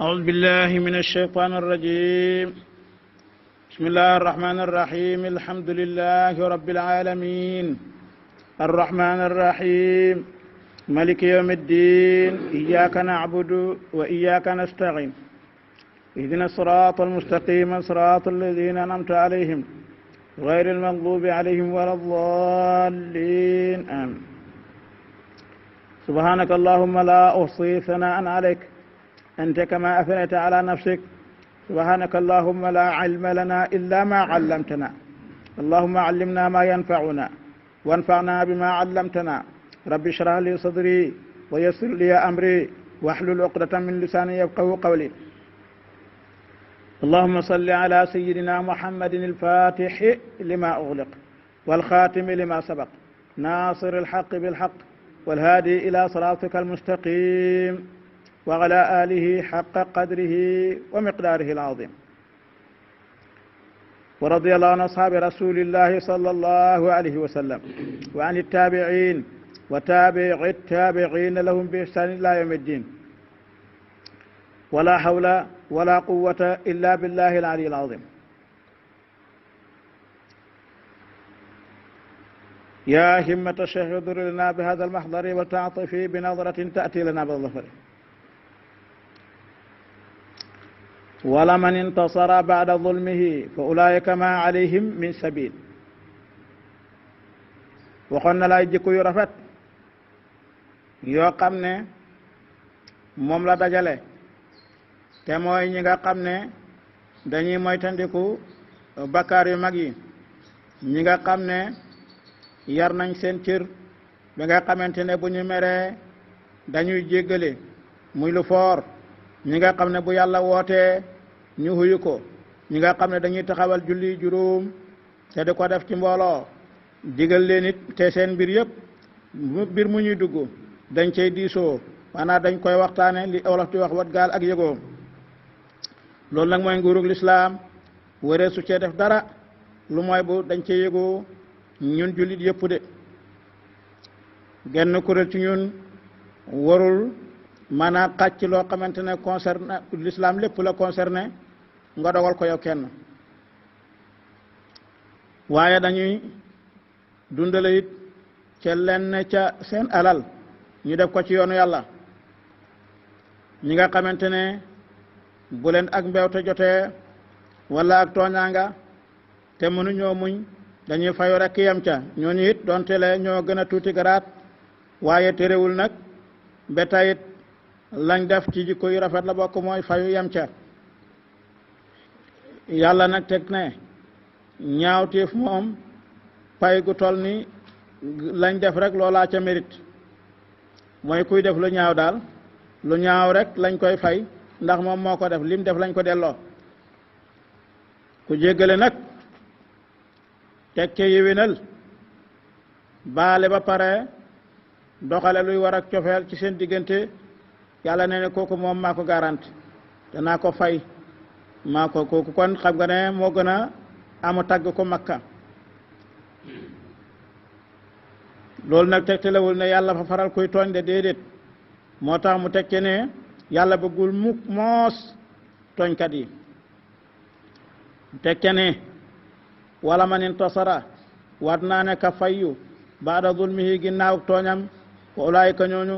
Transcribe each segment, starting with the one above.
أعوذ بالله من الشيطان الرجيم. بسم الله الرحمن الرحيم. الحمد لله رب العالمين الرحمن الرحيم مالك يوم الدين. إياك نعبد وإياك نستعين. اهدنا الصراط المستقيم صراط الذين أنعمت عليهم غير المغضوب عليهم ولا الضالين آمين. سبحانك اللهم لا أحصي ثناء عليك أنت كما أثنيت على نفسك. سبحانك اللهم لا علم لنا إلا ما علمتنا. اللهم علمنا ما ينفعنا وانفعنا بما علمتنا. رب اشرح لي صدري ويسر لي أمري واحلل عقدة من لساني يفقهوا قولي. اللهم صل على سيدنا محمد الفاتح لما أغلق والخاتم لما سبق ناصر الحق بالحق والهادي إلى صراطك المستقيم وعلى آله حق قدره ومقداره العظيم. ورضي الله عن أصحاب رسول الله صلى الله عليه وسلم وعن التابعين وتابع التابعين لهم بإحسان إلى يوم الدين. ولا حول ولا قوة إلا بالله العلي العظيم. يا همة الشيخ اضر لنا بهذا المحضر وتعطفي بنظرة تأتي لنا بالظفر. ولمن انتصر بعد ظلمه فأولئك ما عليهم من سبيل. waxoon na lay jikko yu rafet yoo xam ne moom la dajale te mooy ñi nga xam ne dañuy moytandiku bakkaar yu mag yi, ñi nga xam ne yar nañ seen cër ba nga xamante ne bu ñu meree dañuy jéggale muy lu foor, ñi nga xam ne bu yàlla wootee ñu huyu ko, ñi nga xam ne dañuy taxawal julli juróom te di ko def ci mbooloo, digal leen it te seen mbir yëpp mbir mu ñuy dugg dañ cay diisoo, maanaam dañ koy waxtaane li wolof di wax wat gaal ak yëgoo. loolu nag mooy nguurug lislaam, waree su cee def dara lu mooy bu dañ cee yëgoo ñun jullit yëpp de. genn kuréel ci ñun warul maanaam xàcc loo xamante ne concerné l'islam lépp la concerné nga dogal ko yow kenn, waaye dañuy dundale it ca lenn ca seen alal ñu def ko ci yoonu yàlla. ñi nga xamante ne bu leen ak mbewte jotee wala ak tooñaanga te mënuñoo muñ dañuy fayu rekk yem ca, ñooñu it donte le ñoo gën a tuuti garaat, waaye terewul nag ba tey it lañ def ci jikko yu rafet la bokk mooy fayu yem ca. yàlla nag teg ne ñaawteef moom pay gu toll ni lañ def rek loolaa ca mérite, mooy kuy def lu ñaaw daal lu ñaaw rek lañ koy fay ndax moom moo ko def, lim def lañ ko delloo. ku jéggale nag teg ca yéwénal baale ba pare doxale luy war ak cofeel ci seen diggante, yàlla nee ne kooku moom maa ko garanti te naa ko fay maa ko. kooku kon xam nga ne moo gën a amu tagg ko makka. loolu nag tegtalewul ne yàlla fa faral kuy tooñ de, déedéet. moo tax mu tekke ne yàlla bëggul mukk moos tooñkat yi. tekke ne wala man intasara waat naa ne ka fayyu baada zulmihi ginnaaw tooñam wa ulaayika ñooñu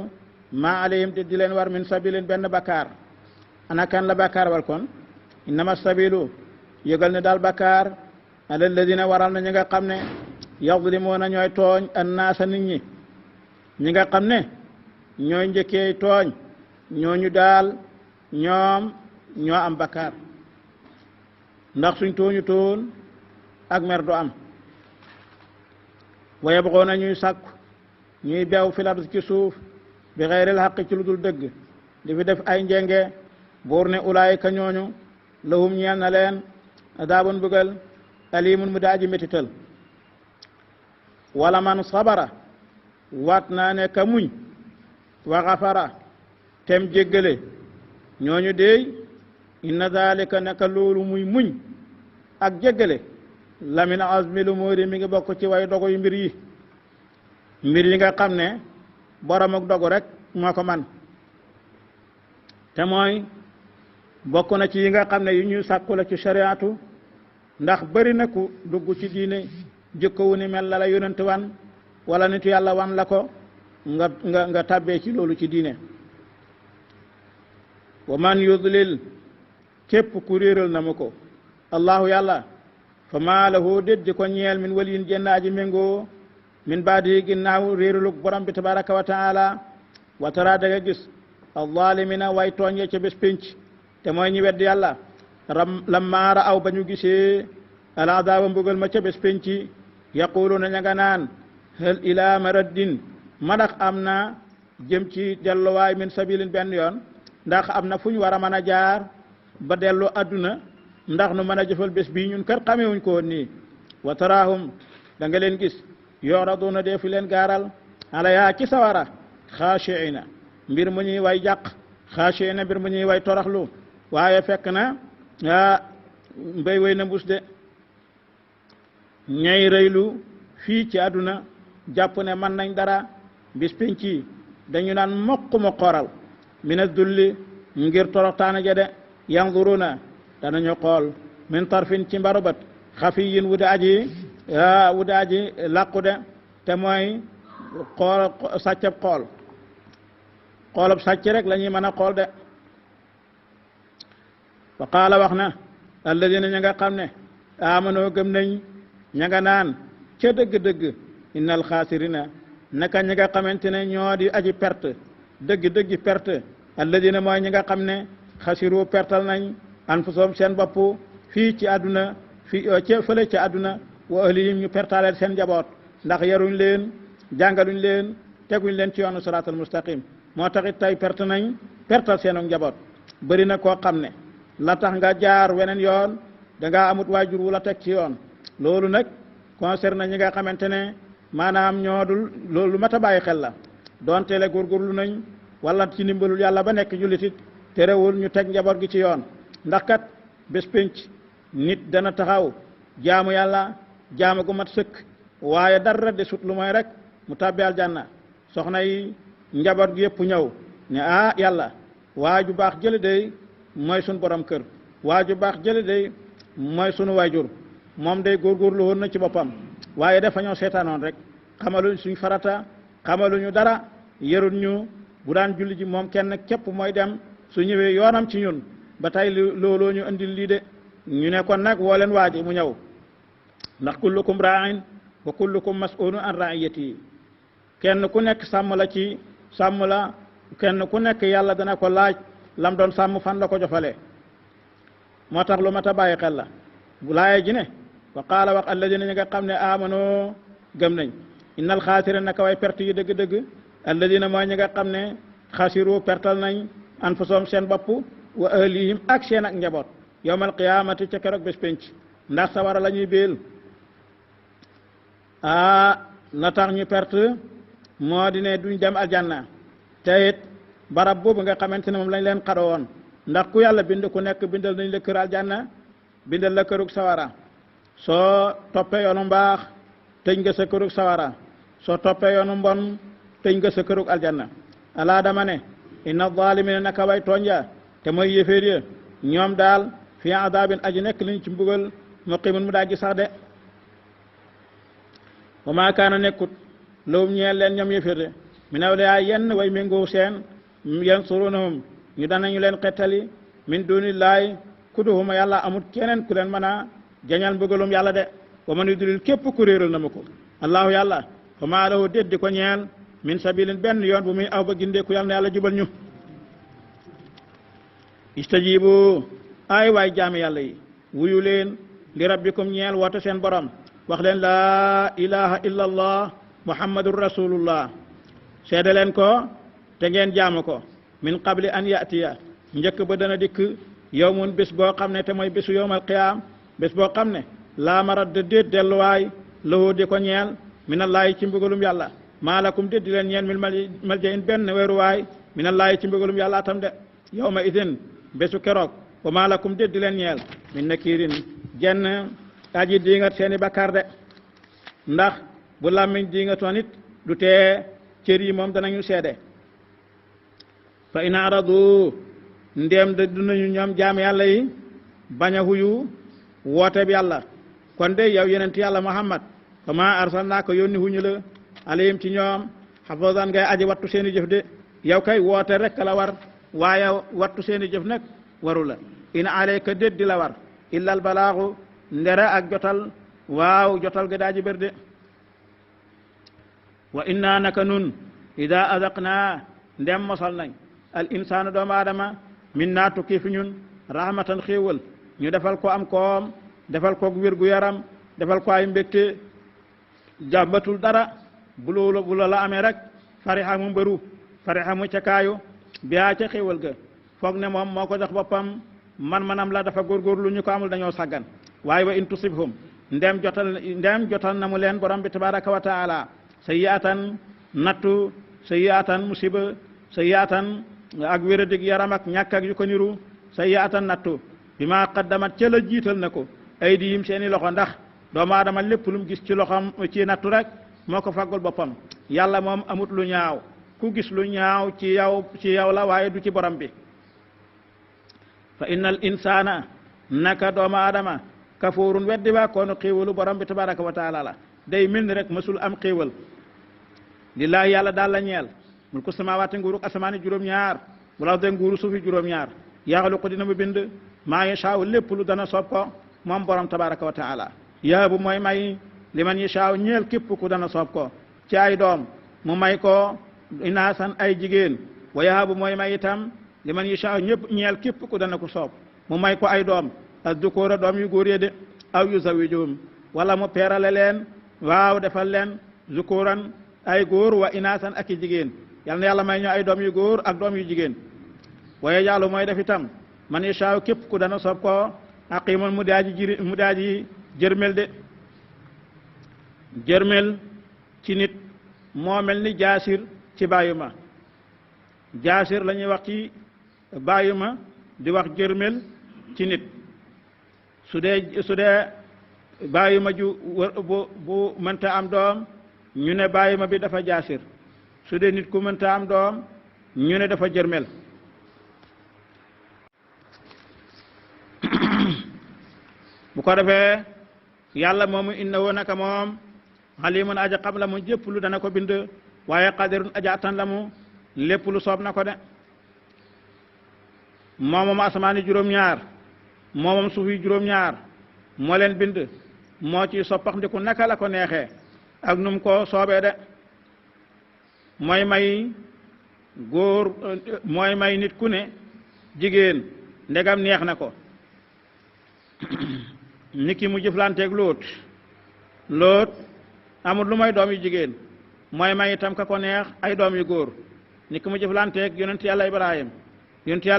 maa alayhim te di leen war min sabilin benn bakkaar. ana kan la bakkaar wal kon innama sabilu yëgal ne daal bakkaar ala alladina waral na ñi nga xam ne yazlimuuna ñooy tooñ annaasa nit ñi, ñi nga xam ne ñooy njëkkee tooñ ñooñu daal ñoom ñoo am bakkaar, ndax suñ tooñu toon ak mer du am. wa yabghuuna ñuy sàkku ñuy beew fil ardi ci suuf bi xayril xaq ci lu dul dëgg di fi def ay njenge. buur ne ulaayika ñooñu lahum ñeel na leen adaabun bugal alimun mu daaji métital. wala man sabara waat naa ne ka muñ wa xafara tem jéggale ñooñu deey inna dalika naka loolu muy muñ ak jéggale la min azmi lu móori mi ngi bokk ci way dogu yu mbir yi, mbir yi nga xam ne borom ak dogu rek moo ko man te mooy bokk na ci yi nga xam ne yu ñu sàkku la ci shariatu ndax bëri na ku dugg ci diine jikko wu ni mel la la yonent wan wala nitu yàlla wan la ko nga tàbbee ci loolu ci diine wa man yudlil képp ku réeral na mu ko allahu yàlla fa maa lahu déddi ko ñeel min waliyin jenn aji méngoo min baadi ginnaaw réeralug borom bi tabaraka wa taala wa tara da nga gis alzalimina way tooñe ca bés pénc te mooy ñi wedd yàlla lamma ra'aw ba ñu gisee aladaaba mbugal ma ca bés pénc yaquluna ña nga naan hal ila maraddin madax am na jëm ci delluwaay min sabilin benn yoon ndax am na fu ñu war a mën a jaar ba dellu adduna ndax nu mën a jëfal bés bii ñun kër xamewuñ ko woon nii wa taraahum da nga leen gis yoraduna deefu leen gaaral ala yaa ci sawara xaashiina mbir mu ñuy way jàq xaashiina mbir mu ñuy way toroxlu waaye fekk na mbéy way na mbus de ñay rëylu fii ci àdduna jàpp ne mën nañ dara bis penci dañu naan mokk ma xoral mina dulli ngir toroxtaana ja de yanzuruna danañu xool min tarfin ci mbarubat xafiyin wude aji làqu de te mooy xool sàccab xoolab sàcc rek la ñuy mën a xool de wa qaala wax na alladina ña nga xam ne amanoo gëm nañ ña nga naan ca dëgg-dëgg innal xaasirina naka ñi nga xamante ne ñoo di aji perte dëgg-dëgg perte alladina mooy ñi nga xam ne xasiru pertal nañ anfusum seen bopp fii ci àdduna fii ca fële ci àdduna wa ahlihim ñu pertaleel seen njaboot ndax yaruñ leen jàngaluñ leen teguñ leen ci yoonu siraatal mustaqim moo taxit tey perte nañ pertal seenu njaboot bëri na koo xam ne la tax nga jaar weneen yoon dangaa amut waajur wu la teg ci yoon loolu nag concerne ñi nga xamante ne maanaam ñoo dul loolu mat a bàyyi xel la doonte le góorgóorlu nañ wala ci ndimbalul yàlla ba nekk jullitit terewul ñu teg njaboot gi ci yoon ndax kat bés pénc nit dana taxaw jaamu yàlla jaamu gu mat sëkk waaye dara de sut lu mooy rek mu tàbbi aljanna soxna yi njaboot gi yëpp ñëw ne yàlla waa ju baax jële day mooy sun borom kër waa ju baax jële day mooy sunu waajur moom day góorgóorlu woon na ci boppam waaye dafa ñoo seetaanoon rek xamaluñ suñ farata xamaluñu dara yarul ñu bu daan julli ji moom kenn képp mooy dem su ñëwee yoonam ci ñun ba tey looloo ñu andil lii de ñu ne kon nag woo leen waaji mu ñëw ndax kullukum ra'in wa kullukum mas'ulun an ra'iyati kenn ku nekk sàmm la ci sàmm la kenn ku nekk yàlla dana ko laaj lam doon sàmm fan la ko jofale moo tax lu mat a bàyyi xel la bu laaye ji ne wa qaala wax alladina ñi nga xam ne amanoo gëm nañ innal xaasirina naka way perte yi dëgg-dëgg alladina mooy ñi nga xam ne xasiru pertal nañ anfusum seen bopp wa ahlihim ak seen ak njaboot yawmal qiyaamati ca keroog bés penc ndax sawara la ñuy béel la tax ñu perte moo di ne duñ dem aljanna te it barab boobu nga xamante ne moom lañ leen xaro woon ndax ku yàlla bind ku nekk bindal nañ la kër aljanna bindal la kërug sawara soo toppee yoonu mbaax tëj nga sa kërug sawara soo toppee yoonu mbon tëj nga sa kërug aljanna alaa dama ne inna zalimina naka way tooñja te mooy yéeféer ya ñoom daal fi adabin aji nekk liñ ci mbugal muqimun mu daa ji sax de wa maa kaana nekkut lawum ñeel leen ñoom yéeféer de min awliyaa yenn way méngoo seen yansurunahum ñu danañu leen xettali min dunillahi ku duhuma yàlla amut keneen ku leen mën a jañal mbugalum yàlla de wa man yudlil képp ku réeral na ma ko allahu yàlla fa maa lahu déet di ko ñeel min sabilin benn yoon bu muy aw ba gindeeku yàlla na yàlla jubal ñu istajibu ay waay jaami yàlla yi wuyu leen li rabbikum ñeel woote seen borom wax leen laa ilaha illa allah muhammadur rasulullah seede leen ko te ngeen jaamu ko min qabli an yatiya njëkk ba dana dikk yawmun bés boo xam ne te mooy bésu yawmal qiyaam bés boo xam ne laa maradda déet delluwaay lahu di ko ñeel minallaahi ci mbugalum yàlla maalakum déet di leen ñeel min malja in benn weeruwaay minallaahi ci mbugalum yàlla atam de yawma idin bésu keroog wa maalakum déet di leen ñeel min nakirin jenn aji diingat seeni bakkaar de ndax bu làmmiñ diingatoon it du tee cër yi moom danañu seede fa in aradu ndéem de dunañu ñoom jaam yàlla yi bañ a huyu woote bi yàlla kon de yow yonent yàlla Muhammad kama arsalnaaka yónni huñu la alayhim ci ñoom xafazan ngay aji wattu seen i jëf de yow kay woote rek la war waaye wattu seen i jëf nag waru la in alayka déet di la war illa al balaaxu ndere ak jotal waaw jotal ga daaji bér de wa inna naka nun ida azaqna ndem mosal nañ al insaana doomu aadama min naa tukki fi ñun rahmatan xéewal ñu defal ko am koom defal ko wér gu yaram defal ko ay mbégte jàmbatul dara bu loola amee rek farixa mu mbëru farixa mu ca kaayu biyaa ca xéewal ga foog ne moom moo ko jox boppam man-manam la dafa góorgóorlu ñu ko amul dañoo sàggan waaye wa in tusibhum ndem jotal na mu leen borom bi tabaraka wa taala sayyi'atan nattu sayyi'atan musiba sayyi'atan ak wéradig yaram ak ñàkk ak yu ko niru sayyi'atan nattu bi ma qaddamat ca la jiital na ko aydihim seeni loxo ndax doomu aadama lépp lu mu gis ci loxam ci nattu rek moo ko faggul boppam yàlla moom amut lu ñaaw ku gis lu ñaaw ci yow la waaye du ci borom bi fa innal insana naka doomu aadama kafuurun weddi waa koonu xéewalu borom bi tabaraka wa taala la day mel ni rek mësul am xéewal lillaahi yàlla daal la ñeel mulku samaawaati nguuruk asamaani juróom-ñaar wala de nguuru suufi juróom-ñaar yaxluqu dina mu bind maa yashaaw lépp lu dana soob ko moom borom tabaraka wa taala yaabu mooy may liman yashaaw ñeel képp ku dana soob ko ci ay doom mu may ko inaasan ay jigéen wa yaabu mooy may itam liman yashaaw ñëpp ñeel képp ku dana ko soob mu may ko ay doom az-zukura doom yu góor ye de aw yuzawijuhum wala mu peerale leen waaw defal leen zukuran ay góor wa inaasan ak i jigéen yal na yàlla may ñu ay doom yu góor ak doom yu jigéen waaye yàlla mooy def itam man yashaaw képp ku dana soob ko aqiman mu daaji jërmel de jërmel ci nit moo mel ni jaasir ci bàyyuma jaasir la ñuy wax ci bàyyuma di wax jërmel ci nit su dee bàyyuma ju bu mënta am doom ñu ne bàyyuma bi dafa jaasir su dee nit ku mënta am doom ñu ne dafa jërmel bu ko defee yàlla moomu innahu naka moom xalimun aja xam la mu jëpp lu dana ko bind waaye qadirun aja attan la mu lépp lu soob na ko de moomam asamaani juróom-ñaar moomam suufi juróom-ñaar moo leen bind moo ci soppax ndiku naka la ko neexee ak num ko soobee de mooy may góor mooy may nit ku ne jigéen ndegam neex na ko niki mu jëflanteeg loot amul lu may doom yu jigéen mooy may itam ka ko neex ay doom yu góor niki mu jëflanteeg yonent yàlla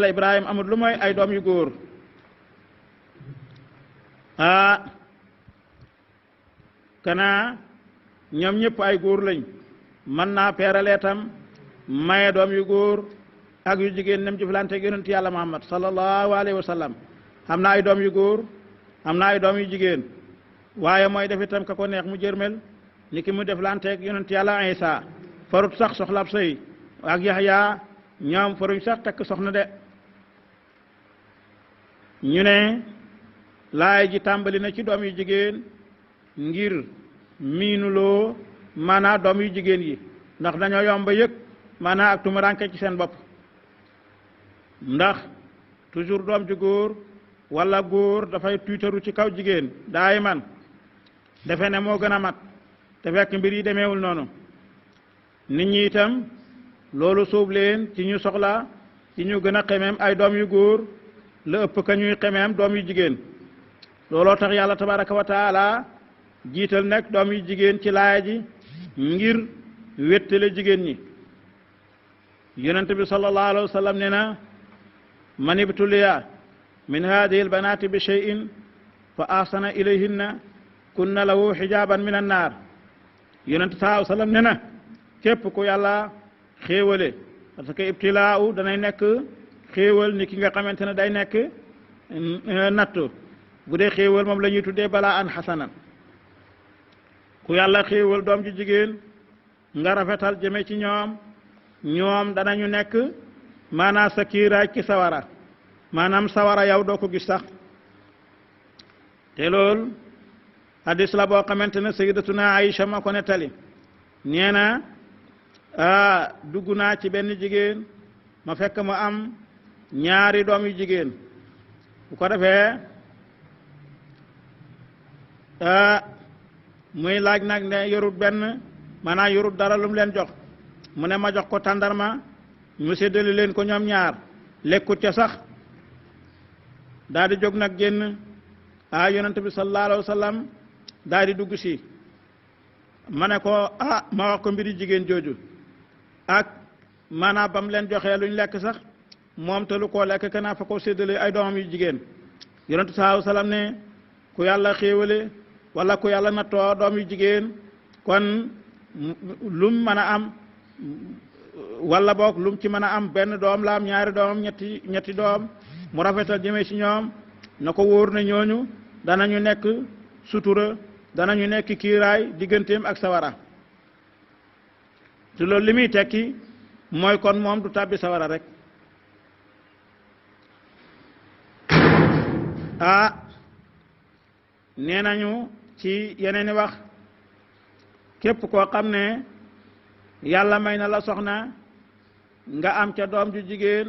Ibrahim amul lu may ay doom yu góor kana ñoom ñëpp ay góor lañ mën naa peeralee tam maye doom yu góor ak yu jigéen nem jëflanteeg yonent yàlla Muhammad sallallahu alayhi wa sallam am na ay doom yu góor am na ay doom yu jigéen waaye mooy def itam ka ko neex mu jërmel ni ki mu def lanteeg yonent yàlla Isa farut sax soxlab sëy ak Yaxya ñoom faruñ sax takk soxna de ñu ne laay ji tàmbali na ci doom yu jigéen ngir miinuloo maanaa doom yu jigéen yi ndax dañoo yomba yëg maanaa ak tumuranke ci seen bopp ndax toujours doom ju góor wala góor dafay tuutaru ci kaw jigéen daay man defe ne moo gën a mat te fekk mbir yi demeewul noonu nit ñi itam loolu sóob leen ci ñu soxla ci ñu gën a xemeem ay doom yu góor la ëpp ka ñuy xemeem doom yu jigéen looloo tax yàlla tabaraka wa taala jiital nag doom yu jigéen ci laaya ji ngir wéttale jigéen ñi yonent bi sallallahu alayhi wa sallam ne na man ibtuliya min hadihi albanati bi shay'in fa ahsana ilayhinna kunna lahu hijaban min annar yonent sallallahu alayhi wa sallam ne na képp ku yàlla xéewale parce que ibtilaaw danay nekk xéewal ni ki nga xamante ne day nekk nattu bu dee xéewal moom la ñuy tuddee balaa an xasanan ku yàlla xéewal doom ji jigéen nga rafetal jëme ci ñoom danañu nekk maanaa sa kiiraay ci sawara maanaam sawara yow doo ko gis sax te loolu hadis la boo xamante ne sayyidatuna Aïcha moo ko nettali nee na dugg naa ci benn jigéen ma fekk mu am ñaari doom yu jigéen bu ko defee muy laaj nag ne yorut benn maanaam yorut dara lu mu leen jox mu ne ma jox ko tàndarma ñu séddale leen ko ñoom ñaar lekkut ca sax daal di jóg nag génn yonent bi sallallahu alayhi wa sallam daal di dugg si ma ne ko ma wax ko mbiri jigéen jooju ak maanaam ba mu leen joxee luñ lekk sax moom te lu koo lekk kanaa fa ko séddale ay doomam yu jigéen yonent bi sallallahu alayhi wa sallam ne ku yàlla xéewale wala ku yàlla nattoo doom yu jigéen kon lum mën a am wala boog lum ci mën a am benn doom la am ñaari doom ñetti doom mu rafetal jëmee ci ñoom na ko wóor na ñooñu danañu nekk sutura danañu nekk kiiraay digganteem ak sawara te loolu li muy tekki mooy kon moom du tàbbi sawara rek nee nañu ci yeneen i wax képp koo xam ne yàlla may na la soxna nga am ca doom ju jigéen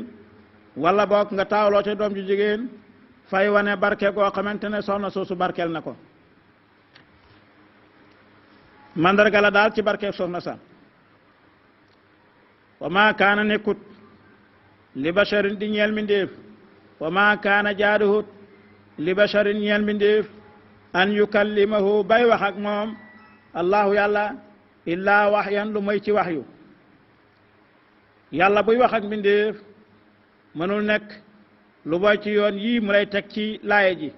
wala boog nga taawloo ca doom ju jigéen fay wane barke goo xamante ne soxna soosu barkeel na ko mandarga la daal ci barke soxna sa wa ma kaana nekkut li basharin di ñeel mbindéef wa ma kaana jaaduhut li basharin ñeel mbindéef an yukallimahu bay wax ak moom allahu yàlla illaa waxyan lu moy ci waxyu yàlla buy wax ak mbindéef mënul nekk lu boy ci yoon yii mu lay teg ci laaye ji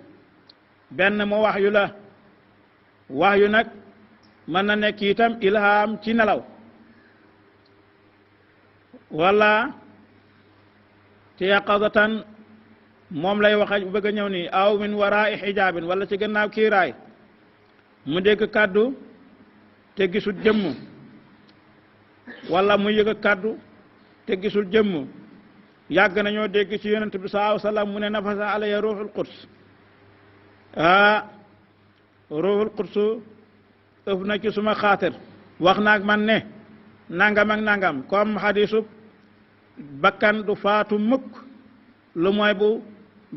benn mu waxyu la waxyu nag mën na nekk itam ilham ci nelaw wala ci yaqazatan moom lay wax bëgg a ñëw nii aw min waraa xijaabin wala ci gannaaw kiiraay mu dégg kàddu te gisul jëmm wala mu yëg kàddu te gisul jëmm yàgg nañoo dégg ci yonent bi sallallahu alayhi wa sallam mu ne nafasa alayya ruuxul quds ruuxul quds ëf na ci suma xaatir wax naag man ne nangam ak nangam comme xadiisu bakkan du faatu mukk lu mooy bu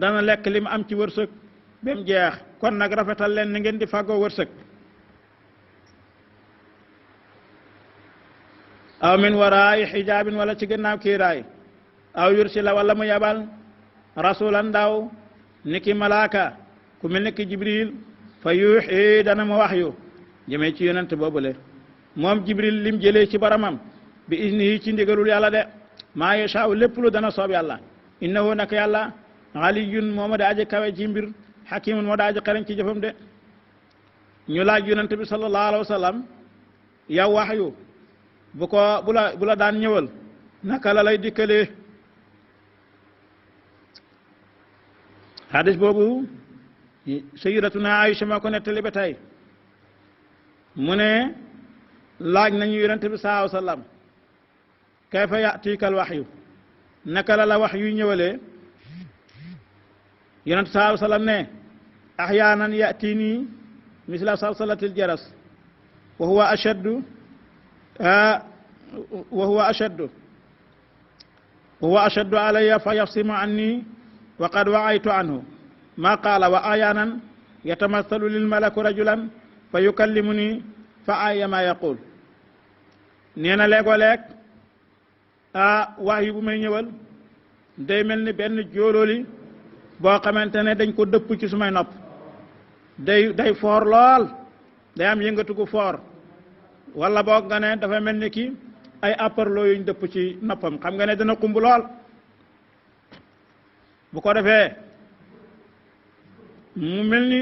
dana lekk li mu am ci wërsëg ba mu jeex kon nag rafetal leen ni ngeen di fàggoo wërsëg aw min waraay xijaabin wala ci gannaaw kiiraay aw yursila wala mu yabal rasulan ndaw niki malaaka ku mel niki jibril fa yuuxi dana mu waxyu jëmee ci yonent boobule moom jibril lim jëlee ci baramam bi iznihi ci ndigalul yàlla de maa yashaaw lépp lu dana soob yàlla innahu nak yàlla aliyun moo ma da aji kawe ci mbir xakimun moo da aji xereñ ci jëfam de ñu laaj yonent bi sallallahu alayhi wa sallam yow waxyu bu la daan ñëwal naka la lay dikkalee hadis boobu sayyidatuna Aïcha moo ko nettali ba tey mu ne laaj nañu yonent bi sallallahu alayhi wa sallam kayfa ya'tikal waxyu naka la wax yuy ñëwalee yonent sallallahu alayhi wa sallam ne ahyaanan ya'tini misla salsalatil jaras wa huwa ashaddu alayya fa yafsimu anni wa qad wa'aytu anhu ma qaala wa ahyaanan yatamathalu lil malaku rajulan fa yukallimuni fa ayyama yaqul nee na léegoo-leeg wax yu bu may ñëwal day mel ni benn jóolóoli boo xamante ne dañ ko dëpp ci sumay nopp day foor lool day am yëngatu gu foor wala boog nga ne dafa mel ni ki ay apparloo yuñ dëpp ci noppam xam nga ne dana xumb lool bu ko defee mu mel ni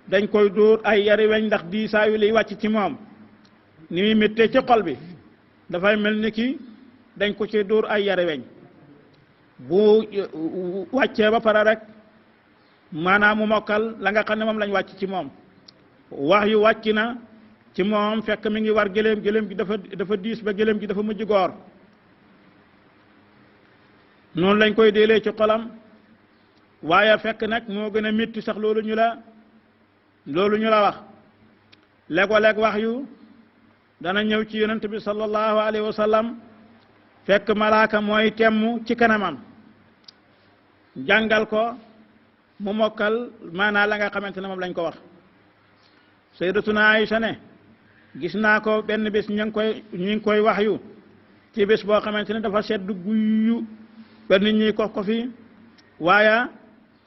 dañ koy dóor ay yari weñ ndax diisaayu liy wàcc ci moom ni muy méttee ci xol bi dafay mel ni ki dañ ko ci dóor ay yari weñ bu wàccee ba pare rek maanaam mu mokkal la nga xam ne moom lañ wàcc ci moom wax yu wàcc na ci moom fekk mi ngi war gëléem gi dafa diis ba gëléem gi dafa mujj goor noonu lañ koy déelee ci xolam waaye fekk nag moo gën a métti sax loolu ñu la wax léeg-léeg wax yu dana ñëw ci yonent bi sallallahu alayhi wa sallam fekk malaaka mooy temm ci kanamam jàngal ko mu mokkal maanaa la nga xamante ne moom lañ ko wax sayyidatuna Aïcha ne gis naa ko benn bés ñu ngi koy wax yu ci bés boo xamante ne dafa sedd guyyu ba nit ñi ko fi waaye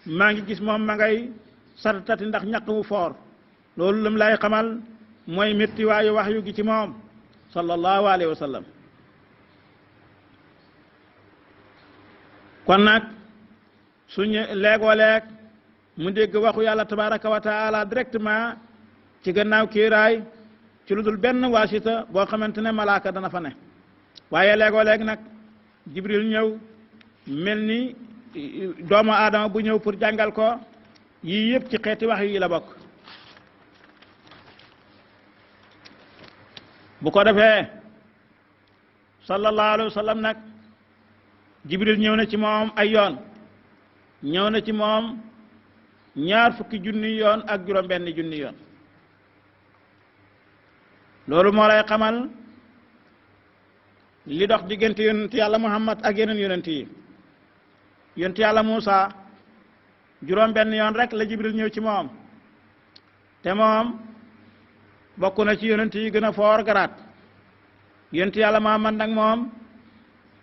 maa ngi gis moom ma ngay sartati ndax ñaq wu foor loolu lam lay xamal mooy métti waayu wax yu gi ci moom sallallahu alayhi wa sallam kon nag suñu léegoo-leeg mu dégg waxu yàlla tabaraka wa taala directement ci gannaaw kiiraay ci lu dul benn waasita boo xamante ne malaaka dana fa ne waaye léegoo-leeg nag jibril ñëw mel ni doomu aadama bu ñëw pour jàngal ko yii yëpp ci xeeti wax yi la bokk bu ko defee sallallahu alayhi wa sallam nag jibril ñëw na ci moom ay yoon ñëw na ci moom 20 junni yoon ak juróom-benn junni yoon loolu moo lay xamal li dox diggante yonent yàlla Muhammad ak yeneen yonent yi yonent yàlla Muusa juróom-benn yoon rek la jibril ñëw ci moom te moom bokk na ci yonent yi gën a foor garaat yonent yàlla Muhammad nag moom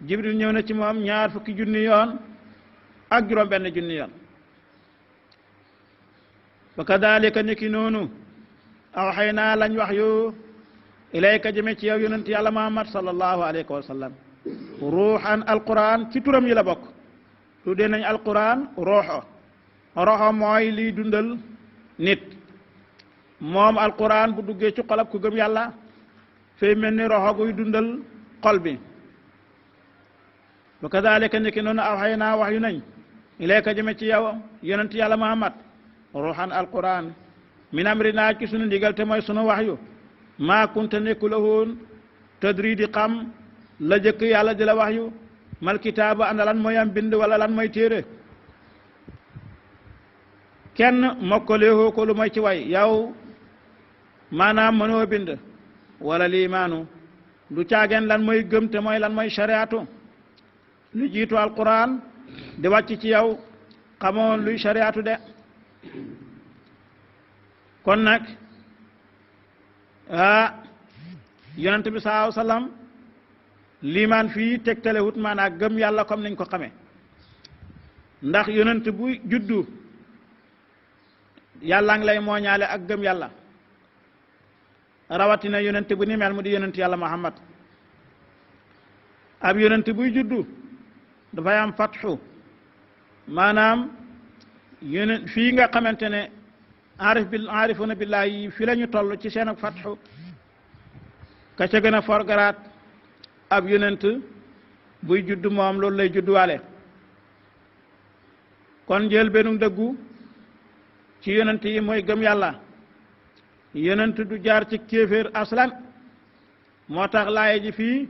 jibril ñëw na ci moom 20 junni yoon ak juróom-benn junni yoon wa kadalika niki noonu awxaynaa lañ wax yu ilayka jëme ci yow yonent yàlla Muhammad sallallahu alayhi wa sallam ruuxan alquran ci turam yi la bokk tuddee nañ alquran roxo mooy liy dundal nit moom alquran bu duggee ci xolab ku gëm yàlla fay mel ni roxo guy dundal xol bi wa kadalika niki noonu awxaynaa wax yu nañ ilayka jëme ci yow yonent yàlla Muhammad ruuxan alquran min amrinaa ci sunu ndigal te mooy sunu wax yu maa kunta nekkuloon tadri di xam la jëkk yàlla di la wax yu mal kitaaba ana lan mooy am bind wala lan mooy téere kenn mokkalee ko lu mooy ci way yow maanaam mënoo bind wala liimaanu du caageen lan mooy gëm te mooy lan mooy shariatu lu jiitu alquran di wàcc ci yow xamoon luy shariatu de kon nag yonent bi sallallahu alayhi wa sallam liimaan fii tegtalewut maanaam gëm yàlla comme niñ ko xamee ndax yonent bu juddu yàlla ngi lay mooñaale ak gëm yàlla rawatina yonent bu ni mel mu di yonent yàlla Muhammad ab yonent buy juddu dafay am fatxu maanaam yonent fii nga xamante ne aarifuna billahi yi fi la ñu toll ci seen ak fatxu ka ca gën a forgaraat ab yonent buy judd moom loolu lay judduwaale kon jël benn dëggu ci yonent yi mooy gëm yàlla yonent du jaar ci kéeféer aslan moo tax laaye ji fii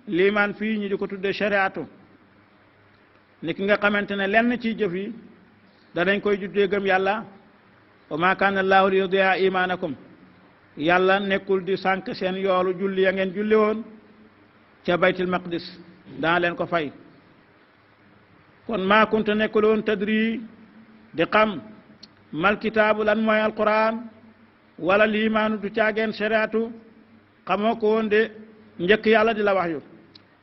liimaan fii ñu di ko tudde shariatu ni ki nga xamante ne lenn ci jëf yi danañ koy juddee gëm yàlla wa ma kaana allahu li yudi'a imanakum yàlla nekkul di sànq seen yoolu julli ya ngeen julli woon ca baytul maqdis dana leen ko fay kon maa kunta nekkul woon tadri di xam mal kitaabu lan mooy alquran wala liimaanu du caageen shariatu xamoo ko woon de njëkk yàlla di la wax yu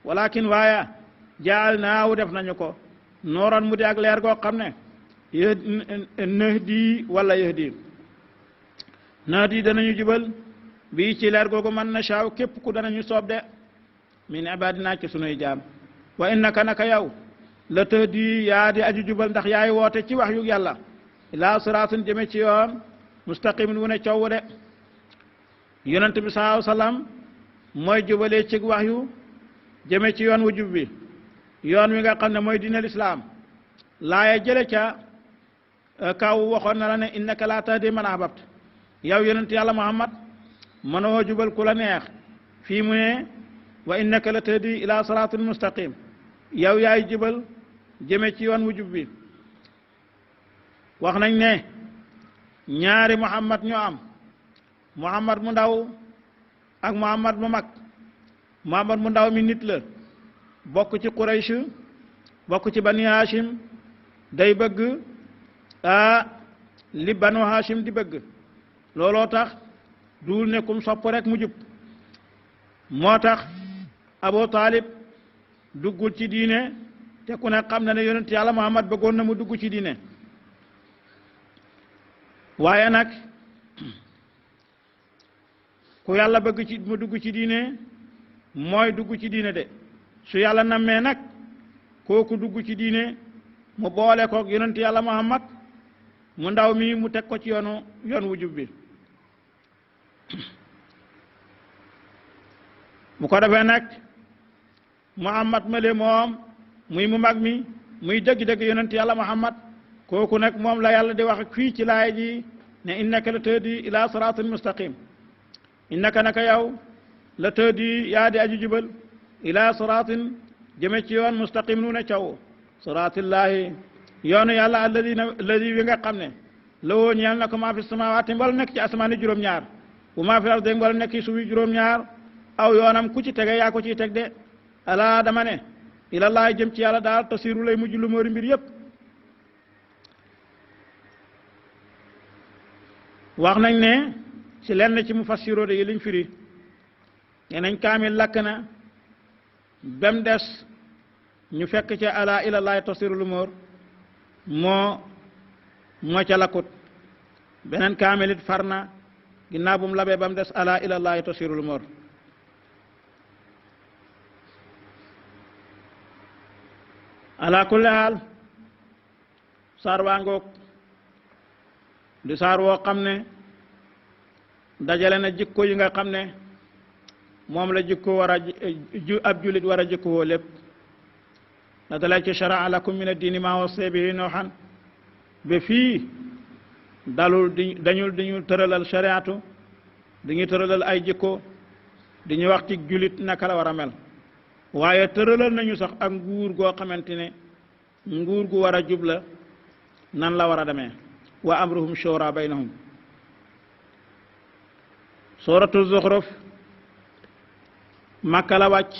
walakin waaye jaal naaw def nañu ko nooran mu di ak leer goo xam ne nahdi wala yahdi nahdi danañu jubal bii ci leer googu man na shaaw képp ku danañu soob de min ibadina ci sunuy jaam wa innaka naka yow la tahdi yaa di aju jubal ndax yaay woote ci wax yu yàlla ila siraatin jëme ci yoon mustaqimin wu ne coow de yonent bi sallallahu alayhi wa sallam mooy jubalee ci wax yu jëme ci yoon wu jub bi yoon wi nga xam ne mooy diinal islaam laaya jële ca kaw waxoon na la ne innaka laa tahdi man ahbabta yow yonent yàlla Muhammad mënoo jubal ku la neex fii mu ne wa innaka la tahdi ila siraatin mustaqim yow yaay jubal jëme ci yoon wu jub bi wax nañ ne ñaari muhammad ñoo am muhammad mu ndaw ak muhammad mu mag muhammad mu ndaw mi nit la bokk ci Quraysh bokk ci bani Hashim day bëgg li banu Hashim di bëgg looloo tax duul ne kum sopp rek mu jub moo tax Abu Talib duggul ci diine te ku ne xam na ne yonent yàlla Muhammad bëggoon na mu dugg ci diine waaye nag ku yàlla bëgg ci mu dugg ci diine mooy dugg ci diine de su yàlla nammee nag kooku dugg ci diine mu boole koog yonent yàlla Muhammad mu ndaw mi mu teg ko ci yoon wu jub bi bu ko defee nag Muhammad male moom muy mu mag mi muy dëgg-dëgg yonent yàlla Muhammad kooku nag moom la yàlla di wax fii ci laay ji ne innaka la tahdi ila siratin mustaqim innaka naka yow la tahdi yaa di aju jubal ila siratin jëme ci yoon mustaqim nu ne caw siratillahi yoonu yàlla alladi wi nga xam ne lawoo ñeel na ko maa fi samawaati mbal nekk ci asamaani juróom-ñaar bu maa fi arde mbal nekk ci suufi juróom-ñaar aw yoonam ku ci tege yaa ko ciy teg de alaa dama ne ilallahi jëm ci yàlla daal tasiru lay mujj lu móori mbir yépp wax nañ ne ci lenn ci mufassiroo de yi liñ firi ne nañ kaamil lakk na bem des ñu fekk ca alaa ilallahi tasiru lu móor moo ca lakkut beneen kaamil it far na ginnaaw bu mu labee ba mu des alaa ilallahi tasiru lu móor ala kulli haal saar waa ngoog di saar woo xam ne dajale na jikko yi nga xam ne moom la jikko war a ab julit war a jikko woo lépp la dalay ci shara'a lakum min ad-diini maa wassee bihi Nuuhan ba fii dañu tëralal shariatu dañuy tëralal ay jikko dañuy wax ci julit naka la war a mel waaye tëralal nañu sax ak nguur goo xamante ne nguur gu war a jub la nan la war a demee wa amruhum shura baynahum suratu Zuxruf Makka la wàcc